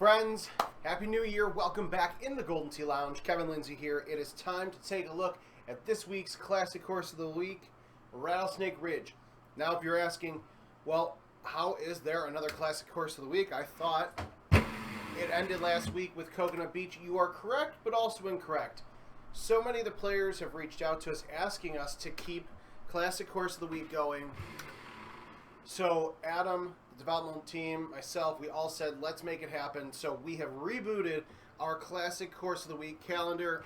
Friends, Happy New Year. Welcome back in the Golden Tee Lounge. Kevin Lindsay here. It is time to take a look at this week's Classic Course of the Week, Rattlesnake Ridge. Now, if you're asking, well, how is there another Classic Course of the Week? I thought it ended last week with Coconut Beach. You are correct, but also incorrect. So many of the players have reached out to us asking us to keep Classic Course of the Week going. So Adam, the development team, myself, we all said, let's make it happen. So we have rebooted our Classic Course of the Week calendar.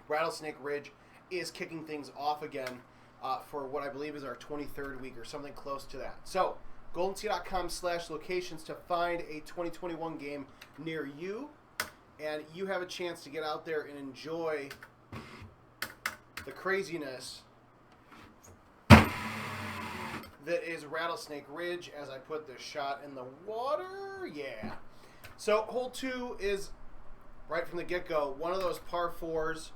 Rattlesnake Ridge is kicking things off again for what I believe is our 23rd week or something close to that. So goldentee.com/locations to find a 2021 game near you. And you have a chance to get out there and enjoy the craziness that is Rattlesnake Ridge as I put this shot in the water. Yeah. So hole 2 is, right from the get-go, one of those par 4s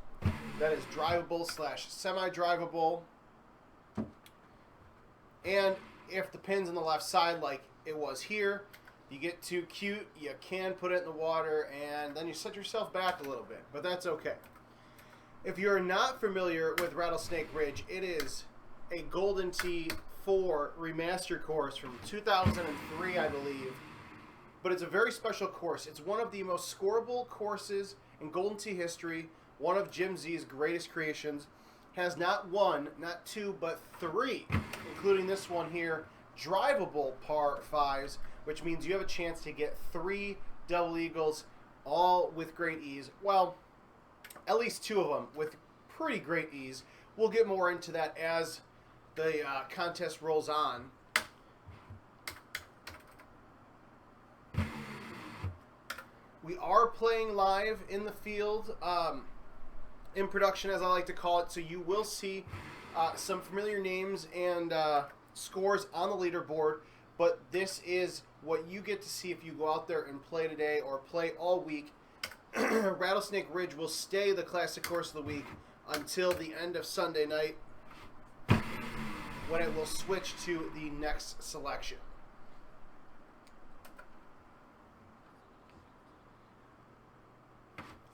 that is drivable / semi-drivable. And if the pin's on the left side like it was here, you get too cute, you can put it in the water, and then you set yourself back a little bit. But that's okay. If you're not familiar with Rattlesnake Ridge, it is a Golden Tee 4 remastered course from 2003, I believe. But it's a very special course. It's one of the most scoreable courses in Golden Tee history. One of Jim Z's greatest creations. Has not one, not two, but 3, including this one here, drivable par 5s, which means you have a chance to get 3 double eagles, all with great ease. Well, at least 2 of them with pretty great ease. We'll get more into that as the contest rolls on. We are playing live in the field, in production as I like to call it, so you will see some familiar names and scores on the leaderboard, but this is what you get to see if you go out there and play today or play all week. Rattlesnake Ridge will stay the Classic Course of the Week until the end of Sunday night, when it will switch to the next selection.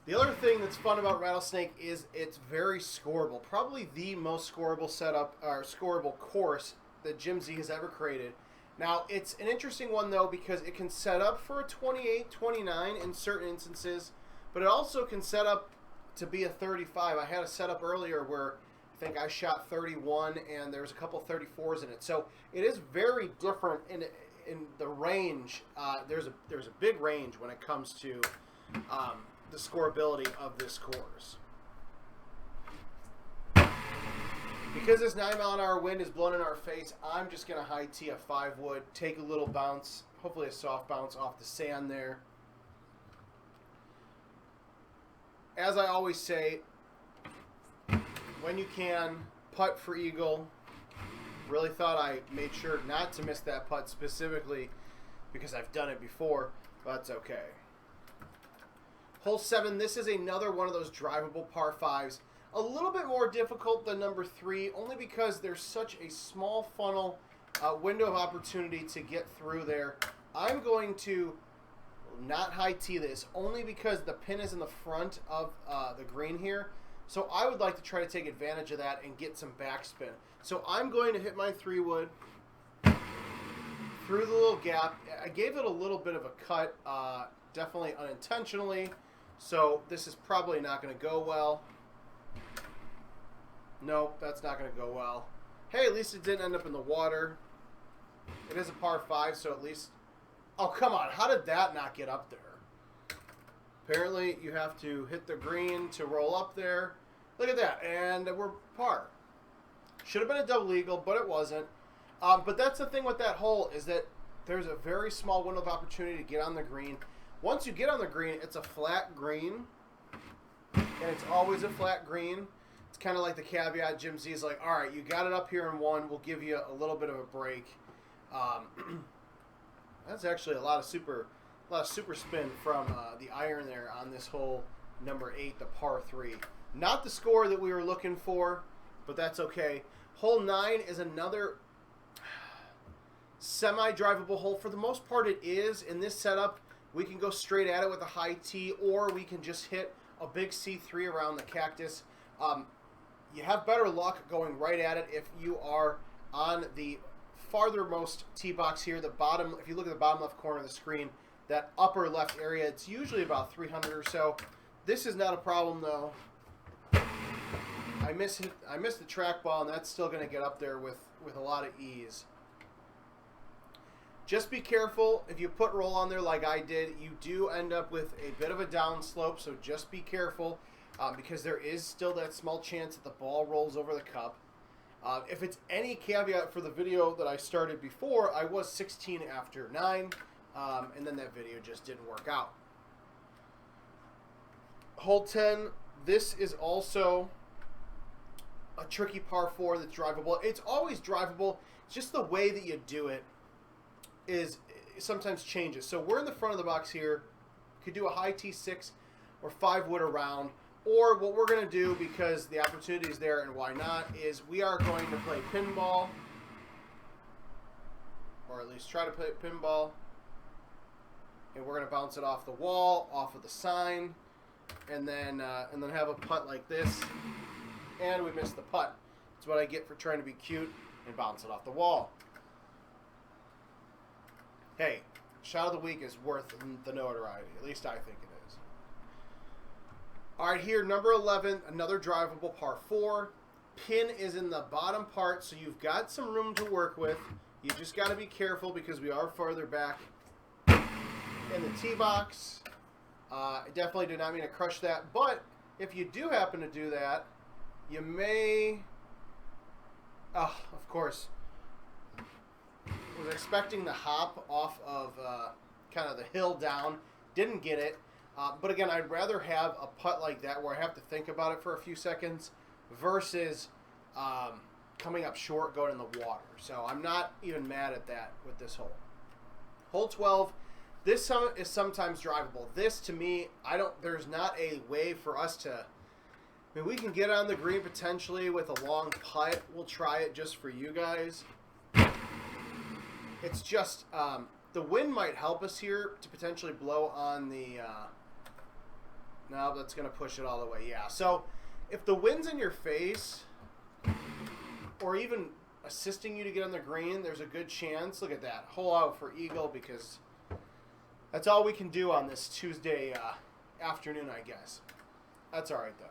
The other thing that's fun about Rattlesnake is it's very scoreable. Probably the most scoreable setup or scoreable course that Jim Z has ever created. Now, it's an interesting one, though, because it can set up for a 28, 29 in certain instances, but it also can set up to be a 35. I had a setup earlier where I think I shot 31 and there's a couple 34s in it. So it is very different in the range. There's a big range when it comes to the scoreability of this course. Because this 9-mile-an-hour wind is blowing in our face, I'm just going to high tee a 5-wood, take a little bounce, hopefully a soft bounce off the sand there. As I always say, when you can, putt for eagle. Really thought I made sure not to miss that putt specifically because I've done it before, but that's okay. Hole 7, this is another one of those drivable par 5s. A little bit more difficult than number 3, only because there's such a small funnel window of opportunity to get through there. I'm going to not high tee this, only because the pin is in the front of the green here. So I would like to try to take advantage of that and get some backspin. So I'm going to hit my 3-wood through the little gap. I gave it a little bit of a cut, definitely unintentionally. So this is probably not going to go well. Nope, that's not going to go well. Hey, at least it didn't end up in the water. It is a par 5, so at least... Oh, come on. How did that not get up there? Apparently, you have to hit the green to roll up there. Look at that. And we're par. Should have been a double eagle, but it wasn't. But that's the thing with that hole, is that there's a very small window of opportunity to get on the green. Once you get on the green, it's a flat green. And it's always a flat green. It's kind of like the caveat. Jim Z is like, all right, you got it up here in 1. We'll give you a little bit of a break. That's actually a lot of super spin from the iron there on this hole number 8, the par 3. Not the score that we were looking for, but that's okay. Hole 9 is another semi-drivable hole. For the most part, it is in this setup. We can go straight at it with a high tee, or we can just hit a big C3 around the cactus. You have better luck going right at it if you are on the farthermost tee box here. The bottom, if you look at the bottom left corner of the screen, that upper left area, it's usually about 300 or so. This is not a problem though. I missed the trackball, and that's still going to get up there with a lot of ease. Just be careful. If you put roll on there like I did, you do end up with a bit of a down slope, so just be careful because there is still that small chance that the ball rolls over the cup. If it's any caveat for the video that I started before, I was 16 after 9, and then that video just didn't work out. Hole 10, this is also a tricky par 4 that's drivable. It's always drivable. It's just the way that you do it is sometimes changes. So we're in the front of the box here. Could do a high T6 or 5 wood around. Or what we're going to do, because the opportunity is there and why not, is we are going to play pinball. Or at least try to play pinball. And we're going to bounce it off the wall, off of the sign. And then have a putt like this. And we missed the putt. That's what I get for trying to be cute and bounce it off the wall. Hey, shot of the week is worth the notoriety. At least I think it is. All right, here, number 11, another drivable par 4. Pin is in the bottom part, so you've got some room to work with. You just got to be careful because we are farther back in the tee box. I definitely do not mean to crush that, but if you do happen to do that, you may... Oh, of course. Was expecting the hop off of kind of the hill down. Didn't get it. But again, I'd rather have a putt like that where I have to think about it for a few seconds versus coming up short going in the water. So I'm not even mad at that with this hole. Hole 12. This is sometimes drivable. This, to me, there's not a way for us to... I mean, we can get on the green potentially with a long putt. We'll try it just for you guys. It's just, the wind might help us here to potentially blow on the, no, that's going to push it all the way, yeah. So, if the wind's in your face, or even assisting you to get on the green, there's a good chance. Look at that. Hole out for eagle because that's all we can do on this Tuesday afternoon, I guess. That's all right, though.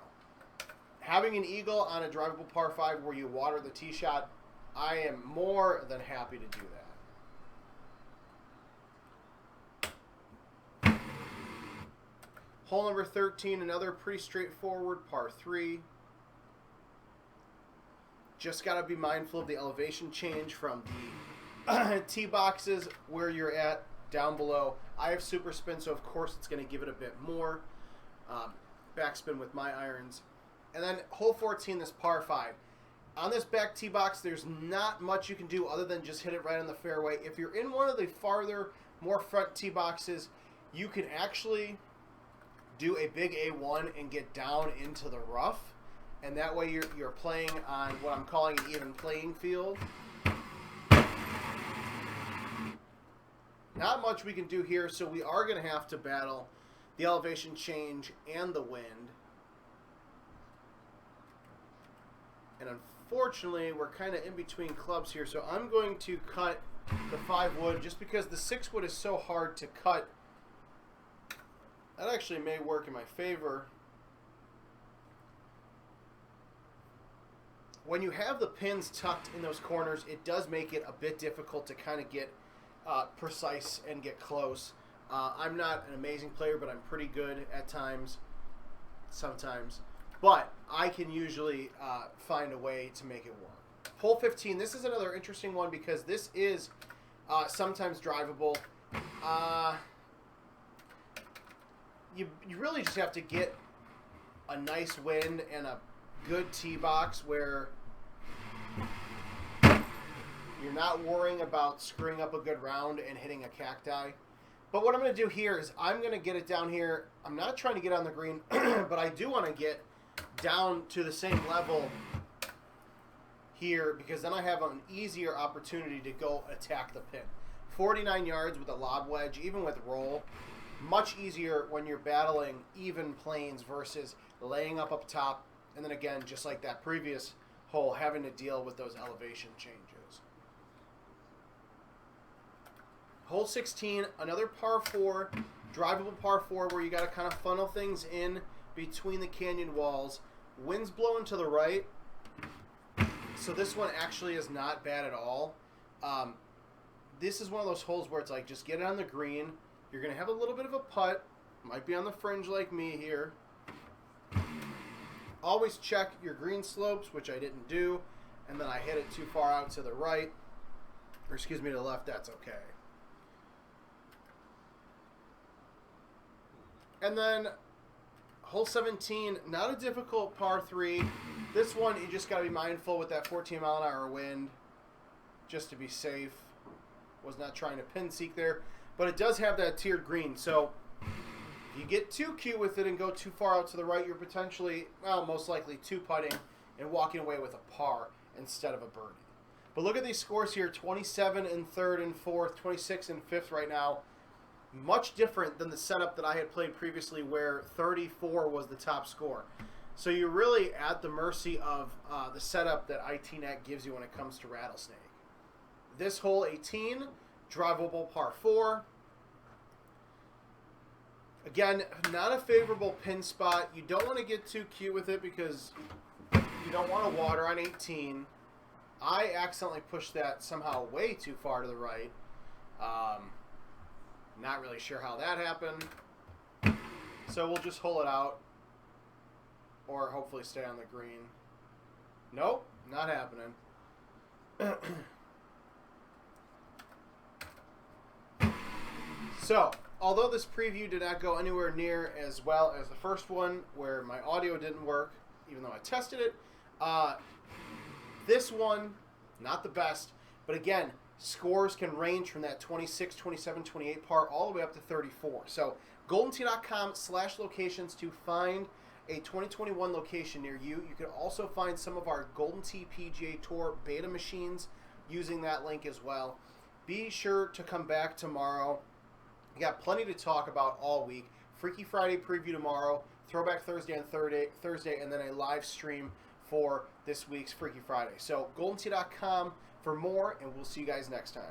Having an eagle on a drivable par 5 where you water the tee shot, I am more than happy to do that. Hole number 13, another pretty straightforward par 3. Just got to be mindful of the elevation change from the tee boxes where you're at down below. I have super spin, so of course it's going to give it a bit more backspin with my irons. And then hole 14, this par 5. On this back tee box, there's not much you can do other than just hit it right on the fairway. If you're in one of the farther, more front tee boxes, you can actually do a big A1 and get down into the rough. And that way you're playing on what I'm calling an even playing field. Not much we can do here, so we are going to have to battle the elevation change and the wind. And unfortunately, we're kind of in between clubs here, so I'm going to cut the 5 wood just because the 6 wood is so hard to cut. That actually may work in my favor. When you have the pins tucked in those corners, it does make it a bit difficult to kind of get precise and get close. I'm not an amazing player, but I'm pretty good at times, sometimes. But I can usually find a way to make it work. Hole 15, this is another interesting one because this is sometimes drivable. You really just have to get a nice wind and a good tee box where you're not worrying about screwing up a good round and hitting a cacti. But what I'm going to do here is I'm going to get it down here. I'm not trying to get on the green, but I do want to get down to the same level here because then I have an easier opportunity to go attack the pin. 49 yards with a lob wedge, even with roll, Much easier when you're battling even planes versus laying up top, and then again, just like that previous hole, having to deal with those elevation changes. Hole 16, another par 4, drivable par 4 where you got to kind of funnel things in between the canyon walls. Wind's blowing to the right, so this one actually is not bad at all. This is one of those holes where it's like, just get it on the green. You're going to have a little bit of a putt. Might be on the fringe like me here. Always check your green slopes, which I didn't do. And then I hit it too far out to the right. Or excuse me, to the left. That's okay. And then hole 17, not a difficult par 3. This one, you just got to be mindful with that 14-mile-an-hour wind, just to be safe. Was not trying to pin seek there. But it does have that tiered green, so if you get too cute with it and go too far out to the right, you're potentially, well, most likely two-putting and walking away with a par instead of a birdie. But look at these scores here, 27 in third and fourth, 26 in fifth right now. Much different than the setup that I had played previously where 34 was the top score. So you're really at the mercy of the setup that ITNet gives you when it comes to Rattlesnake. This hole 18, drivable par 4. Again, not a favorable pin spot. You don't want to get too cute with it because you don't want to water on 18. I accidentally pushed that somehow way too far to the right. Not really sure how that happened. So we'll just hole it out. Or hopefully stay on the green. Nope, not happening. So, although this preview did not go anywhere near as well as the first one, where my audio didn't work, even though I tested it, this one, not the best, but again, scores can range from that 26, 27, 28 par all the way up to 34. So, GoldenTee.com/locations to find a 2021 location near you. You can also find some of our Golden Tee PGA Tour beta machines using that link as well. Be sure to come back tomorrow. We got plenty to talk about all week. Freaky Friday preview tomorrow, Throwback Thursday on Thursday, and then a live stream for this week's Freaky Friday. So, GoldenTee.com for more, and we'll see you guys next time.